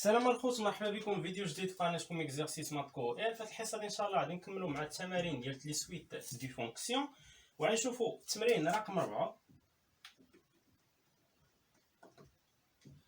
السلام الخوت، مرحبا بكم في فيديو جديد في قناتكم اكزرسيس ماتكو. في الحصه دي ان شاء الله غادي نكملوا مع التمارين ديال لي سويت دي فونكسيون، وغنشوفوا التمرين رقم 4.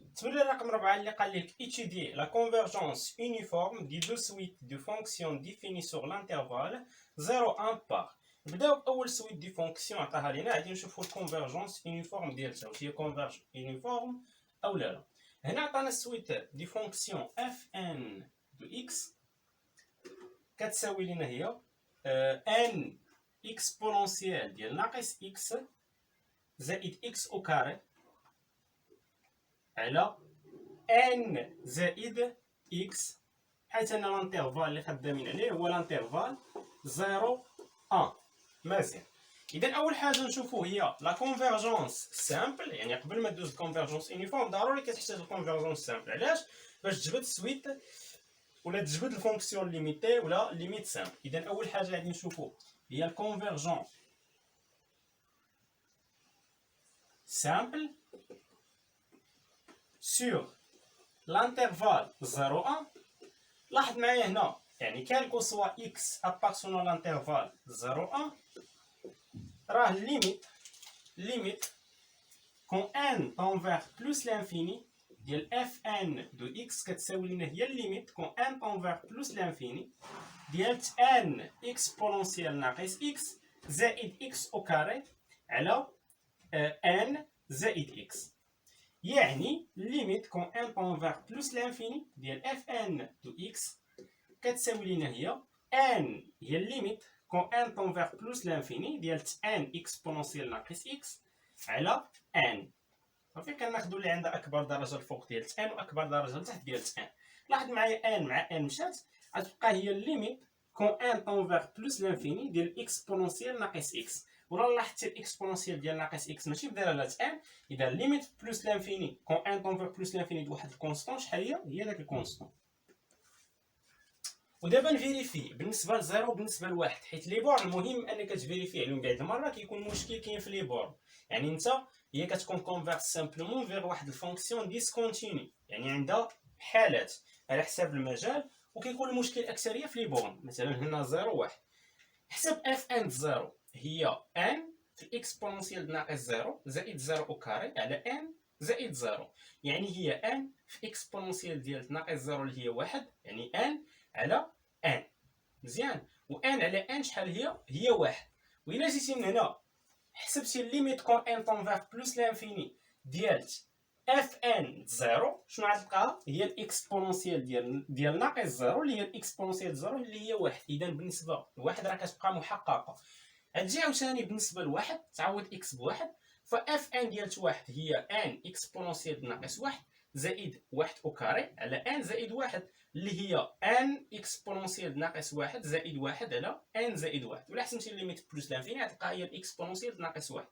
التمرين رقم 4 اللي قال لك étudier la convergence uniforme des deux suites de fonctions définies sur l'intervalle 0,1 par. نبداو باول سويت دي فونكسيون عطاها لينا، غادي نشوفوا الكونفرجونس يونيفورم ديالها، واش هي كونفرج يونيفورم او لا. هنا عطانا السويت دي فونكسيون اف ان دو اكس كتساوي لنا هي ان اكسبونونسيال ديال ناقص اكس زائد اكس او كاري على ان زائد اكس، حيث ان الانترفال اللي خدامين عليه هو الانترفال 0 1. مزيان. اذا اول حاجه نشوفوا هي لا كونفرجونس سامبل، يعني قبل ما دوز الكونفرجونس يونيفورم ضروري كتحتاج الكونفرجونس سامبل. علاش؟ باش تجبد سويت ولا تجبد الفونكسيون ليميتي ولا ليميت سامبل. اذا اول حاجه غادي نشوفوا هي الكونفرجون سامبل سور لانترفال 0 1. لاحظ معايا هنا، يعني كالكو سوا اكس ابارتونون لانترفال 0 1 راه ليميت كون ان تنفير بلوس لانفيني ديال اف ان دو اكس كتساوي لنا هي الليميت كون ان تنفير بلوس لانفيني ديال ان اكسبونونسيال ناقص اكس زائد اكس او كاري على ان زائد اكس. يعني ليميت كون ان تنفير بلوس لانفيني ديال اف ان دو اكس كتساوي لنا هي ان هي الليميت كون ان تنفير بلوس لانفيني ديال ان اكسبونونسيال ناقص اكس على ان. صافي، كناخدو اللي عندها اكبر درجه الفوق ديال ان واكبر درجه لتحت ديال ان. لاحظ معايا ان مع ان مشات، غتبقى هي الليميت كون ان تنفير بلوس لانفيني ديال اكسبونونسيال ناقص اكس. ولا لاحظتي الاكسبونونسيال ديال ناقص اكس ماشي بدلاله ان، اذا ليميت بلوس لانفيني كون ان تنفير بلوس لانفيني دواحد الكونستون، شحال هي داك الكونستون. ودابا نفيريفي بالنسبه لزيرو بالنسبه لواحد، حيت لي بور المهم انك تفيريفي عليهم. بعد المره كيكون مشكل كاين في لي بور، يعني انت هي كتكون كونفيرس سامبلومون فيغ واحد الفونكسيون ديسكونتيني، يعني عندها حالات على حساب المجال، وكيكون المشكل اكثريه في لي بور. مثلا هنا 0 1، حسب اف ان 0 هي ان في الاكسبونونسيال ناقص 0 زائد 0 او كاري على ان زائد 0، يعني هي ان في اكسبونونسيال ديال ناقص 0 اللي هي 1، يعني ان على ان. مزيان. و ان على ان شحال هي 1. وإلا جيتي من هنا حسبتي الليميت كون ان تنفير بلوس لانفيني ديال اف ان 0، شنو غتلقاها؟ هي الاكسبونونسيال ديال ناقص 0 اللي هي الاكسبونونسيال 0 اللي هي 1. اذا بالنسبه لواحد راه كتبقى محققه. غتجي عاوتاني بالنسبه لواحد تعوض اكس بواحد، فاف ان ديال واحد هي ان اكسبونونسيال ناقص 1 زائد 1 او كاري على ان زائد 1 اللي هي ان اكسبونونسيال ناقص 1 زائد 1 على ان زائد 1. ولا حسبتي الليميت بلوس لانفيني غتلقى هي الاكسبونونسيال ناقص 1.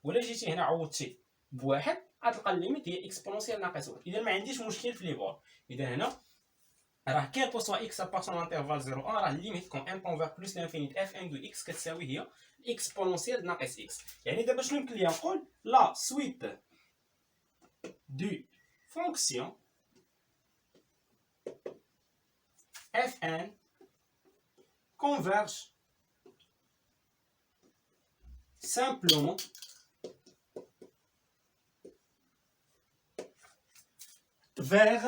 ولا جيتي هنا عوضتي بواحد غتلقى الليميت هي اكسبونونسيال ناقص 1. اذا ما عنديش مشكل في لي بور. اذا هنا راه كان كو سوا اكس ابارتون لانترفال 0 1 راه الليميت كون ان تنفير بلوس لانفيني اف ان دو اكس كتساوي هي الاكسبونونسيال ناقص اكس. يعني دابا شنو يمكن ليا نقول؟ لا سويت دو فونكسيون Fn converge simplement vers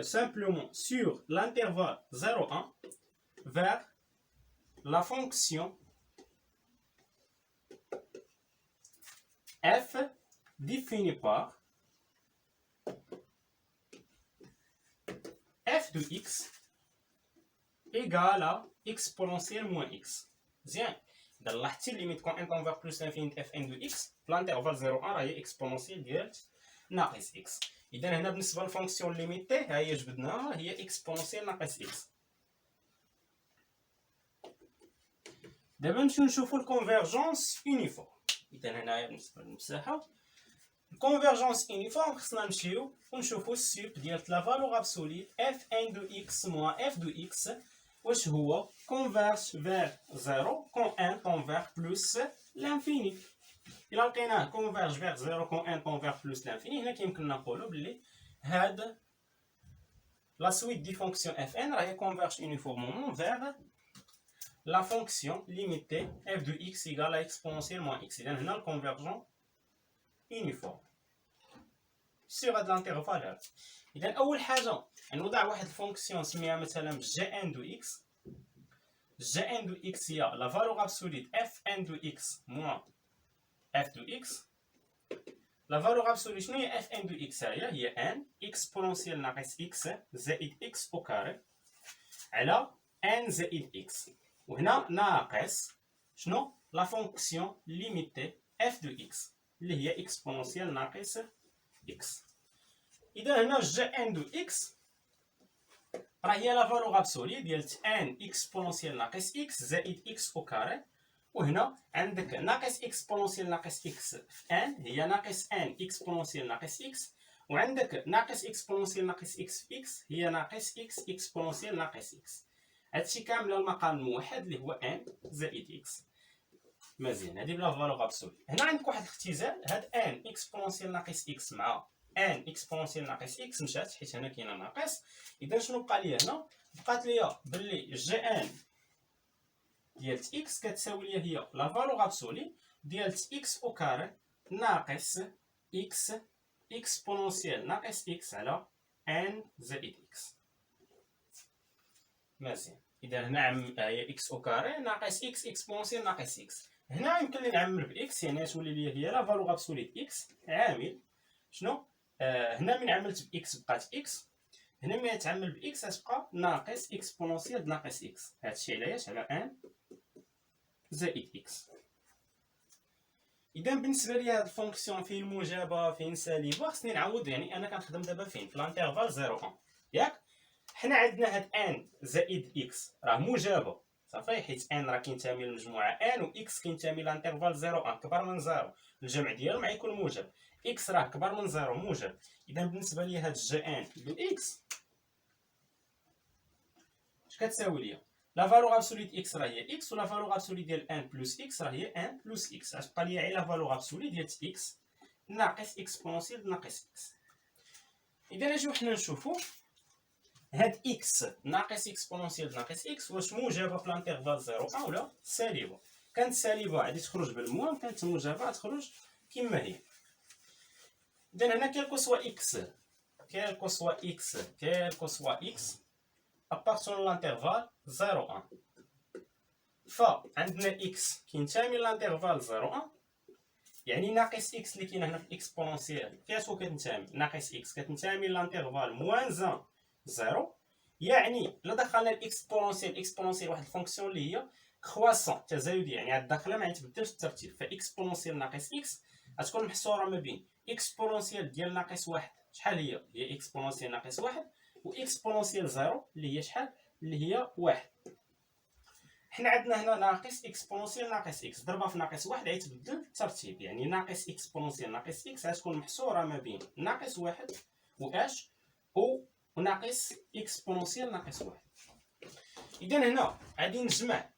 simplement sur l'intervalle 0,1 vers la fonction f définie par f de x égale à exponentielle moins x. مزيان. إذا لاحظتي الليميت كون ان تنفير بلوس لانفينيت اف ان دو اكس في لانترفال 0 1 راه هي اكسبونونسيال ديال ناقص اكس. إذا هنا بالنسبة للفونكسيون ليميتي ها هي جبدناها، هي اكسبونونسيال ناقص اكس. دابا نمشيو نشوفو الكونفيرجونس يونيفورم. إذا هنايا بالنسبة للمساحة الكونفيرجونس يونيفورم خصنا نمشيو ونشوفو السوب ديال لا فالور ابسولي اف ان دو اكس موان اف دو اكس واش هو كونفيرج فيغ 0 كون ان تنفير بلوس لانفيني. إلا لقيناه كونفيرج فيغ 0 كون ان تنفير بلوس لانفيني، هنا كيمكننا نقولو بلي هاد la suite des fonctions fn converge uniformément vers la fonction limitée f de x égale à exponentielle moins x. إذا هنا الكونفيرجون uniforme sur هاد الانترفال هذا. إذا أول حاجة نوضع واحد الفونكسيون نسميها مثلا جي ان دو اكس. جي ان دو اكس هي لا فالور ابسوليت اف ان دو اكس موان اف دو اكس. لا فالور ابسوليت شنو هي اف ان دو اكس؟ هي ان اكسبونونسيال ناقص اكس زائد اكس او كاري على ان زائد اكس، وهنا ناقص شنو؟ لا فونكسيون ليميتي اف دو اكس اللي هي اكسبونونسيال ناقص اكس. اذا هنا جي ان دو اكس راه هي لا فالور ابسولي ديال ان اكسبونونسيال ناقص اكس زائد اكس او كاري، وهنا عندك ناقص اكسبونونسيال ناقص اكس في ان هي ناقص ان اكسبونونسيال ناقص اكس، وعندك ناقص اكسبونونسيال ناقص اكس في اكس هي ناقص اكس اكسبونونسيال ناقص اكس. هادشي كامل المقام الموحد اللي هو ان زائد اكس. مزيان، هادي بلا فالور ابسولي. هنا عندك واحد الاختزال، هاد ان اكسبونونسيال ناقص اكس مع ان اكسبونونسيال ناقص اكس مشات حيت هنا كاينه ناقص. اذا شنو بقى لي هنا؟ بقات لي باللي جي ان ديال اكس كتساوي لي هي لا فالور ابسولي ديال اكس او كاري ناقص اكس اكسبونونسيال ناقص اكس على ان زائد اكس. مزيان، اذا هنا هي اكس او كاري ناقص اكس اكسبونونسيال ناقص اكس. هنا يمكن لي نعمل باكس، يعني تولي لي هي لا فالور ابسولي اكس عامل شنو؟ هنا من عملت باكس بقات اكس، هنا ملي تعمل باكس غتبقى ناقص اكسبونونسيال ناقص اكس. هادشي علاش على ان زائد اكس. اذا بالنسبه لي هاد الفونكسيون فين موجبه فين سالبه خصني نعوض، يعني انا كنخدم دابا فين؟ في لانترفال 0 1 ياك. حنا عندنا هاد ان زائد اكس راه موجبه صافي، حيت ان راه كينتمي للمجموعه ان و اكس كينتمي لانترفال 0 1 كبر من 0، الجمع ديالهم غيكون موجب. اكس راه كبر من 0 موجب. اذا بالنسبه لي هاد جي ان دو اكس اش كتساوي ليا؟ لا فالور ابسوليت اكس راه هي اكس، ولا فالور ابسولي ديال ان بلس اكس راه هي ان بلس اكس. غتبقى ليا غير لا فالور ابسولي ديال اكس ناقص اكسبونونسيال ناقص اكس. اذا نجيو حنا نشوفو هاد اكس ناقص اكسبونونسيال ناقص اكس واش موجبه في لانترفال 0 1 ولا سالبه. كانت سالبه غادي تخرج بالموان، كانت موجبه غتخرج كما هي. اذا هنا كيلكو سوا اكس كيلكو سوا اكس كيلكو سوا اكس ابارتون لانترفال 0 1، فعندنا اكس كينتمي لانترفال 0 1، يعني ناقص اكس اللي كاينه هنا في اكسبونونسيال فياتو كتنتمي ناقص اكس كتنتمي لانترفال موان 0، يعني الا دخلنا الاكسبونونسيال واحد الفونكسيون اللي هي كرواسون تزايديه، يعني عاد داخله ما يتبدلش الترتيب، فاكسبونونسيال ناقص اكس غتكون محصوره ما بين اكسبونونسيال ديال ناقص واحد شحال هي اكسبونونسيال ناقص واحد، و اكسبونونسيال 0 اللي هي شحال؟ اللي هي واحد. حنا عندنا هنا ناقص اكسبونونسيال ناقص اكس ضربها في ناقص واحد غيتبدل الترتيب، يعني ناقص اكسبونونسيال ناقص اكس غتكون محصوره ما بين ناقص واحد و اش و ناقص اكسبونونسيال ناقص واحد. اذا هنا غادي نجمع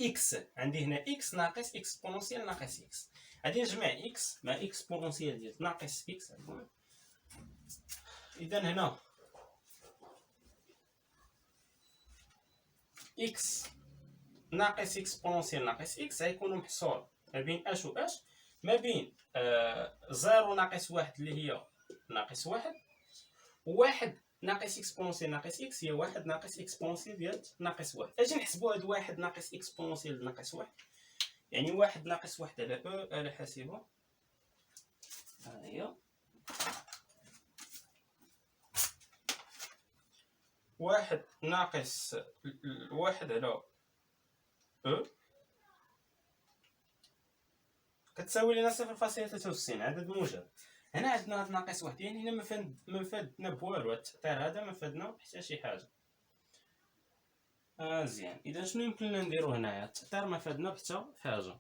اكس، عندي هنا اكس ناقص اكسبونونسيال ناقص اكس، غادي نجمع اكس مع اكسبونونسيال ديال ناقص اكس. اذا هنا اكس ناقص اكسبونونسيال ناقص اكس غيكونوا محصور ما بين اش و اش، ما بين 0 ناقص واحد اللي هي ناقص واحد، وواحد ناقص اكسبونونسيال ناقص اكس هي واحد ناقص اكسبونونسيال ديال ناقص واحد. اجي نحسبوا هاد واحد ناقص اكسبونونسيال ناقص واحد، يعني واحد ناقص واحد على على حاسبه ها هي واحد ناقص واحد على كتساوي لنا 0.63 عدد موجب. هنا عندنا هاد ناقص واحد، يعني هنا ما فادنا بوالو، التعطير هذا ما فادنا حتى شي حاجه. مزيان، اذا شنو يمكن لنا نديرو هنايا؟ التعطير ما فادنا حتى حاجه.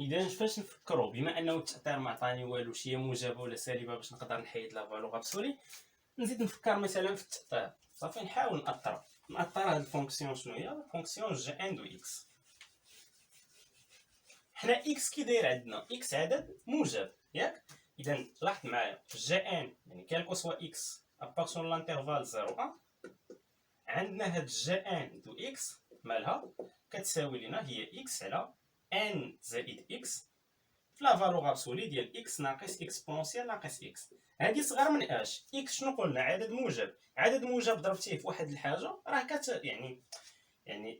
اذا فاش نفكروا بما انه التعطير ما عطاني والو شي موجبه ولا سالبه باش نقدر نحيد لا فالور ابسولي، نزيد نفكر مثلا في التعطير. صافي نحاول نأطر هاد الفونكسيون. شنو هي فونكسيون جي ان دو اكس؟ حنا اكس كي داير عندنا اكس عدد موجب ياك، اذا لاحظ معايا جي ان يعني كالكو سوا اكس ابارتون لانترفال 0 1 عندنا هاد جي ان دو اكس مالها كتساوي لنا هي اكس على ان زائد اكس في لا فالور ابسولي ديال اكس ناقص اكسبونسيال ناقص اكس. هادي صغار من اش؟ اكس شنو قلنا؟ عدد موجب. عدد موجب ضربتيه في واحد الحاجه راه يعني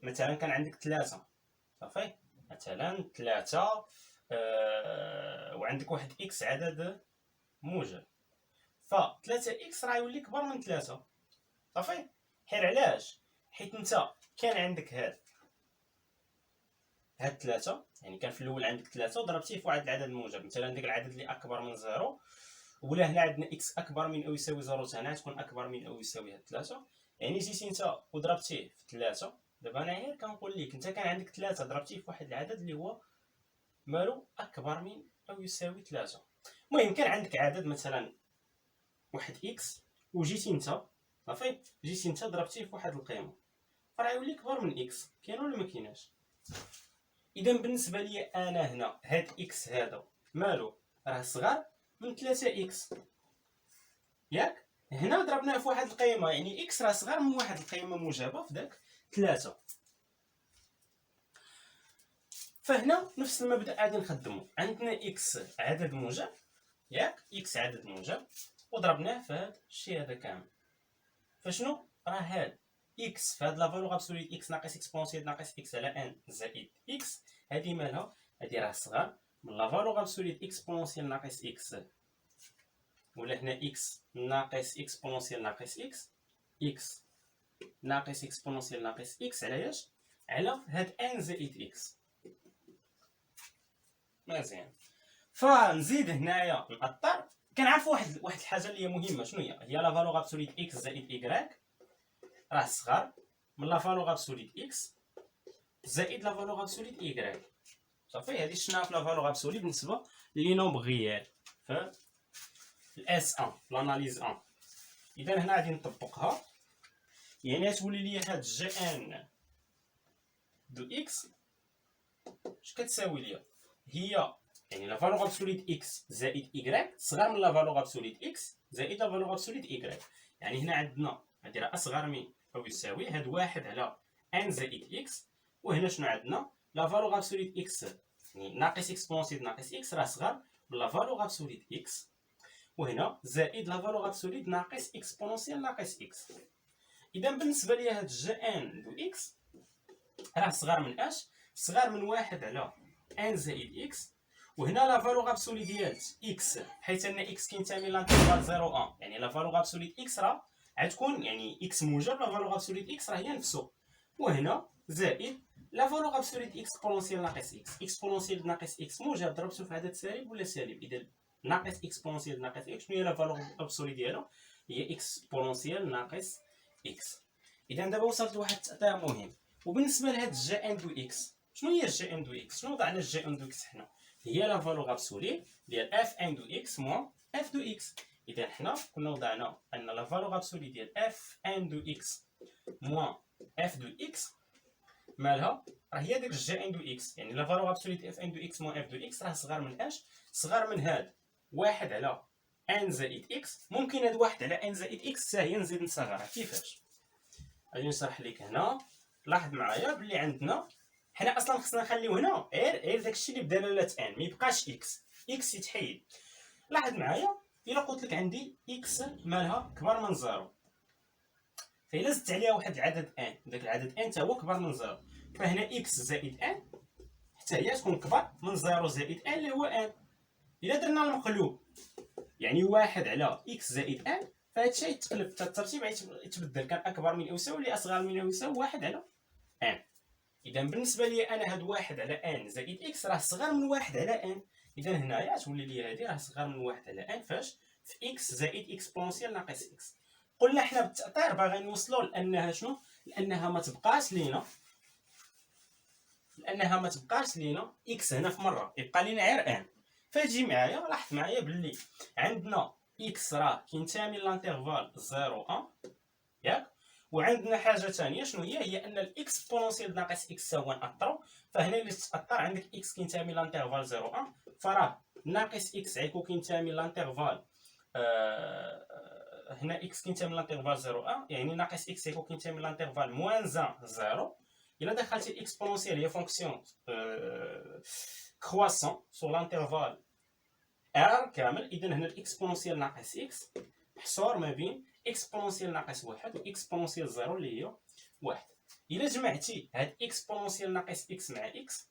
مثلا كان عندك 3 صافي، مثلا 3 وعندك واحد اكس عدد موجب، ف 3 اكس راه يولي كبر من 3 صافي. حير علاش؟ حيت انت كان عندك هاد 3 يعني كان في الاول عندك 3 وضربتيه في واحد العدد موجب، مثلا ديك العدد اللي اكبر من 0، ولا هنا عندنا اكس اكبر من او يساوي 0 حتى تكون اكبر من او يساوي هاد 3، يعني جيتي انت وضربتيه في 3. دابا انا غير كنقول لك انت كان عندك 3 ضربتيه في واحد العدد اللي هو مالو اكبر من او يساوي 3. المهم كان عندك عدد مثلا واحد اكس وجيتي انت صافي، جيتي انت ضربتيه في واحد القيمه، فراه يولي كبر من اكس. كاين ولا ما كايناش؟ اذا بالنسبه لي انا هنا هاد اكس هذا مالو راه صغر من 3 اكس، ياك؟ هنا ضربناه في واحد القيمه، يعني اكس راه صغر من واحد القيمه موجبه في داك 3. فهنا نفس المبدا غادي نخدمو، عندنا اكس عدد موجب، ياك؟ اكس عدد موجب وضربناه في هاد الشيء هذا كامل. فشنو راه هاد اكس في هاد لا فالور ابسوليت اكس ناقص اكسبونسيال ناقص اكس على ان زائد اكس، هادي مالها؟ هادي راه صغار من لا فالور ابسوليت اكسبونسيال ناقص اكس، ولا هنا اكس ناقص اكسبونسيال ناقص اكس، اكس ناقص اكسبونسيال ناقص اكس على اش؟ على هاد ان زائد اكس. مزيان. فنزيد هنايا نأطر، كنعرف واحد الحاجه اللي هي مهمه، شنو هي لا فالور ابسوليت اكس زائد ايكغيك راه صغار من لا فالور ابسوليت اكس زائد لا فالور ابسوليت ايكغيك. صافي، هادي شفناها في لا فالور ابسولي بالنسبه لي نومبر ريال في الاس 1 لاناليز 1. اذا هنا غادي نطبقها، يعني غتولي لي هاد جي ان دو اكس اش كتساوي ليا؟ هي يعني لا فالور ابسوليت اكس زائد ايكغيك صغار من لا فالور ابسوليت اكس زائد لا فالور ابسوليت ايكغيك. يعني هنا عندنا هادي راه اصغر من او يساوي هاد واحد على ان زائد اكس، وهنا شنو عندنا؟ لا فالور ابسوليت اكس يعني ناقص اكسبونسيال ناقص اكس راه صغار من لا فالور ابسوليت اكس، وهنا زائد لا فالور ابسوليت ناقص اكسبونسيال ناقص اكس. اذا بالنسبه لي هاد جي ان دو اكس راه صغار من اش؟ صغار من واحد على ان زائد اكس، وهنا لا فالور ابسولي ديال اكس حيت ان اكس كينتمي لانترفال 0 1، يعني لا فالور ابسولي اكس راه غتكون يعني اكس موجب، لا فالور ابسولي اكس راه هي نفسه، وهنا زائد لا فالور ابسولي اكسبونسيال ناقص اكس. اكسبونسيال ناقص اكس موجب ضربته في عدد سالب ولا سالب، اذا ناقص اكسبونسيال ناقص اكس شنو هي لا فالور ابسولي ديالها؟ هي اكسبونسيال ناقص اكس. اذا دابا وصلت لواحد التأثير مهم. وبالنسبه لهاد جي ان دو اكس، شنو هي جي ان دو اكس؟ شنو وضعنا جي ان دو اكس حنا؟ هي لا فالور ابسولي ديال اف ان دو اكس موان اف دو اكس. اذا حنا كنا وضعنا ان لا فالور ابسولي ديال اف ان دو اكس موان اف دو اكس مالها؟ راه هي ديك جي ان دو اكس، يعني لا فالور ابسولي ديال اف ان دو اكس موان اف دو اكس راه صغار من اش؟ صغار من هاد واحد على ان زائد اكس. ممكن هاد واحد على ان زائد اكس حتى هي نزيد نصغرها. كيفاش؟ غادي نشرح لك هنا. لاحظ معايا بلي عندنا حنا اصلا خصنا نخليو هنا غير داكشي اللي بدلاله ان، ما يبقاش اكس. اكس يتحيد. لاحظ معايا الا قلت لك عندي اكس مالها كبر من زيرو، فإلا زدت عليها واحد العدد ان، داك العدد ان حتى هو كبر من زيرو، فهنا اكس زائد ان حتى هي تكون كبر من زيرو زائد ان اللي هو ان. الا درنا المقلوب يعني واحد على اكس زائد ان، فهاد الشيء يتقلب، الترتيب يتبدل، كان اكبر من او يساوي اللي اصغر من او يساوي واحد على ان. اذا بالنسبه لي انا هاد واحد على ان زائد اكس راه صغر من واحد على ان، اذا هنايا تولي لي هادي راه صغر من واحد على ان فاش؟ في اكس زائد اكسبونسيال ناقص اكس. قلنا حنا بالتاثير باغي نوصلوا لانها شنو؟ لانها ما تبقاش لينا اكس هنا في مره، يبقى لينا غير ان. فاجي معايا لاحظ معايا باللي عندنا اكس راه كينتمي لانترفال 0 1، ياك؟ وعندنا حاجه ثانيه شنو هي ان الاكسبونسيال ناقص اكس هو ناثرو. فهنا اللي تاثر عندك اكس كينتمي لانترفال 0 1، فراه ناقص اكس غيكون كينتمي لانترفال هنا اكس كينتمي لانترفال 0 1 يعني ناقص اكس غيكون كينتمي لانترفال موان 1 0. الا دخلتي الاكسبونونسيال هي فونكسيون كرواسون سور لانترفال ار كامل، اذا هنا الاكسبونونسيال ناقص اكس محصور ما بين اكسبونونسيال ناقص 1 و اكسبونونسيال 0 اللي هي 1. الا جمعتي هاد اكسبونونسيال ناقص اكس مع اكس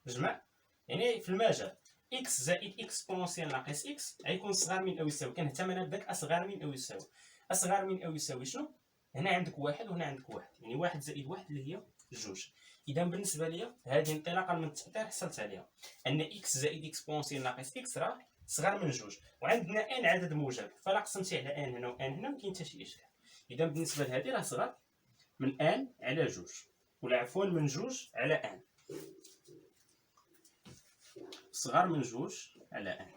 جمع، يعني في المجال اكس زائد اكسبونونسيال ناقص اكس غيكون صغار من او يساوي، كنهتم انا بداك اصغر من او يساوي. اصغر من او يساوي شنو؟ هنا عندك واحد وهنا عندك واحد، يعني واحد زائد واحد اللي هي جوج. اذا بالنسبه ليا هذه انطلاقا من التاثير حصلت عليها ان اكس زائد اكسبونونسيال ناقص اكس راه صغر من جوج، وعندنا ان عدد موجب، فلا قسمتي على ان هنا وان هنا ما كاين حتى شي اشكال. اذا بالنسبه لهذه راه صغر من ان على جوج، ولا عفوا من جوج على ان، صغر من جوج على ان.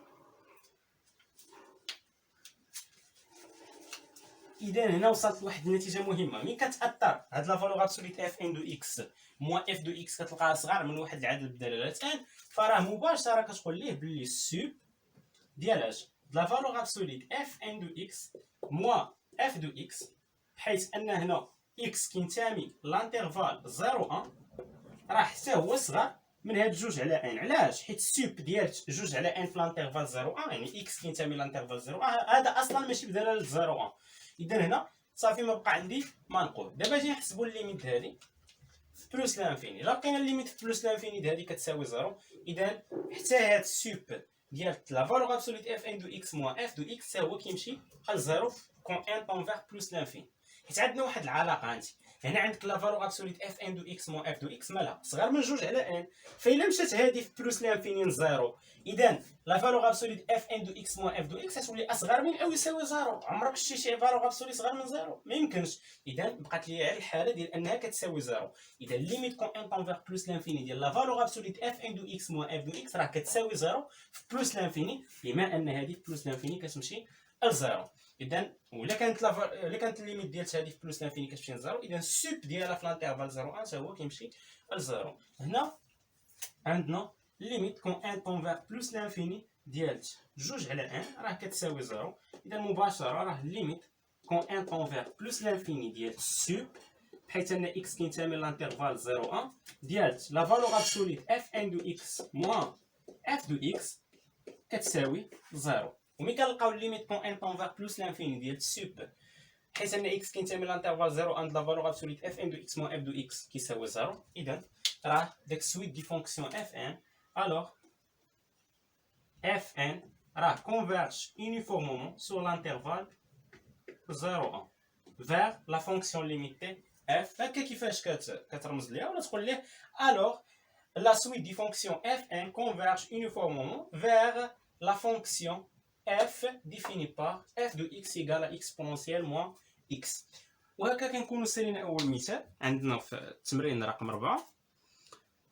اذا هنا وصلت لواحد النتيجه مهمه، ملي كتاثر هاد لا فالور ابسوليت اف ان دو اكس موا اف دو اكس كتلقاها صغار من واحد العدد بدلالات ان، فراه مباشره كتقول ليه بلي السوب ديال اش لا فالور ابسوليت اف ان دو اكس موا اف دو اكس، بحيث ان هنا اكس كينتمي لانترفال 0 1 راه حتى هو صغر من هاد جوج على ان. علاش؟ حيت السوب ديال جوج على ان في لانترفال 0 1 يعني اكس كينتمي لانترفال 0 1 هذا اصلا ماشي بدلاله 0 1. اذا هنا صافي ما بقى عندي ما نقول. دابا جي نحسبوا الليميت هذه في بلوس لانفيني. الا لقينا الليميت في بلوس لانفيني هذه كتساوي 0، اذا حتى هاد السوب ديال لا فالور ابسوليت اف ان دو اكس موا اف دو اكس هو كيمشي بحال 0 كون ان طون فيغ بلوس لانفيني. حيت عندنا واحد العلاقه انت هنا عندك لا فالور ابسوليت اف ان دو اكس موا اف دو اكس مالها صغر من جوج على ان، فإلا مشات هذه في بلوس لانفيني 0 اذا لا فالور ابسوليت اف ان دو اكس موا اف دو اكس غتولي اصغر من او يساوي 0. عمرك شتي شي فالور ابسوليت صغر من 0؟ ما يمكنش. اذا بقات لي غير الحاله ديال انها كتساوي 0. اذا ليميت كون ان طون فيغ بلوس لانفيني ديال لا فالور ابسوليت اف ان دو اكس موا اف دو اكس راه كتساوي 0 في بلوس لانفيني، بما ان هذه في بلوس لانفيني كتمشي ل 0. اذا ولا كانت الليميت ديال هذه في بلوس لانفيني كتمشي ل 0، اذا السوب ديالها في لانترفال 0 1 حتى هو كيمشي ل 0. هنا عندنا ليميت كون ان طون فيغ بلوس لانفيني ديال جوج على ان راه كتساوي 0. اذا مباشره راه ليميت كون ان طون فيغ بلوس لانفيني ديال السوب، بحيث ان اكس كينتمي لانترفال 0 1 ديال لا فالور ابسوليت اف ان دو اكس موا اف دو اكس كتساوي 0. وملي كنلقاو ليميت كون ان طون فيغ بلوس لانفيني ديال السوب، حيت ان اكس كينتمي لانترفال 0 1 لا فالور ابسوليت اف ان دو اكس موا اف دو اكس كيساوي 0، اذا راه داك السويت دي فونكسيون اف ان الوغ اف ان راه كونفيرج يونيفورمومون سور لانترفال 0 1 vers la fonction limitée f. هكا كيفاش كترمز ليها، ولا تقول ليه alors la suite des fonctions fn converge uniformément vers la fonction f définie par f de x égale à exponentielle moins x. وهكا كنكونوا سالينا اول مثال عندنا في التمرين رقم 4.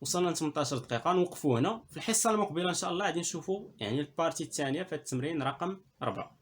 وصلنا ل 18 دقيقه، نوقفوا هنا. في الحصه المقبله ان شاء الله غادي نشوفوا يعني البارتي الثانيه في التمرين رقم 4.